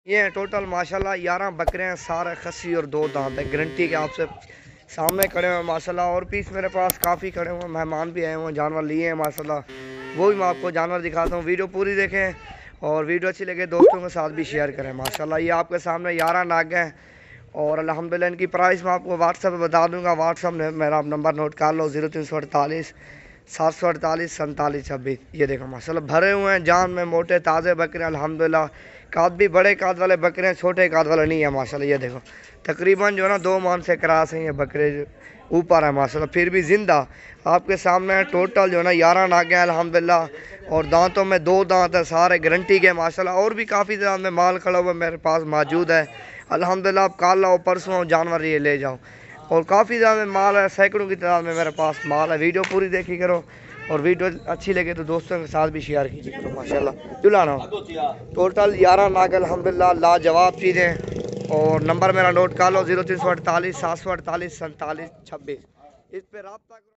ये हैं टोटल माशाल्लाह 11 बकरे हैं, सारे खस्सी और 2 दांत है, गारंटी के आपसे सामने खड़े हुए माशाल्लाह। और पीस मेरे पास काफ़ी खड़े हुए, मेहमान भी आए हुए हैं, जानवर लिए हैं माशाल्लाह, वो भी मैं आपको जानवर दिखाता हूँ। वीडियो पूरी देखें और वीडियो अच्छी लगे दोस्तों के साथ भी शेयर करें माशाल्लाह। ये आपके सामने 11 नाग हैं और अल्हम्दुलिल्लाह इनकी प्राइस मैं आपको व्हाट्सएप पे बता दूंगा। व्हाट्सएप में मेरा नंबर नोट कर लो, 0348 748 4726। ये देखो माशाल्लाह भरे हुए हैं जान में, मोटे ताज़े बकरे अल्हम्दुलिल्लाह। काद भी बड़े काद वाले बकरे हैं, छोटे काद वाले नहीं है माशाल्लाह। ये देखो तकरीबन जो है ना 2 मान से क्रॉस हैं ये बकरे, ऊपर है माशाल्लाह, फिर भी ज़िंदा आपके सामने है। टोटल जो है ना 11 नागे हैं अल्हम्दुलिल्लाह और दांतों में 2 दांत है, सारे गारंटी के माशाल्लाह। और भी काफ़ी ज़्यादा में माल खड़ा हुआ मेरे पास मौजूद है अल्हम्दुलिल्लाह। आप कल आओ परसों आओ जानवर ये ले जाओ, और काफ़ी ज़्यादा माल है, सैकड़ों की तादाद में मेरे पास माल है। वीडियो पूरी देखी करो और वीडियो अच्छी लगे तो दोस्तों के साथ भी शेयर कीजिए करो माशाल्लाह। जुलाना टोटल 11 नाग अल्हम्दुलिल्लाह, लाजवाब चीज़ें। और नंबर मेरा नोट कर लो, 0348 748 4726। इस पर रब्ता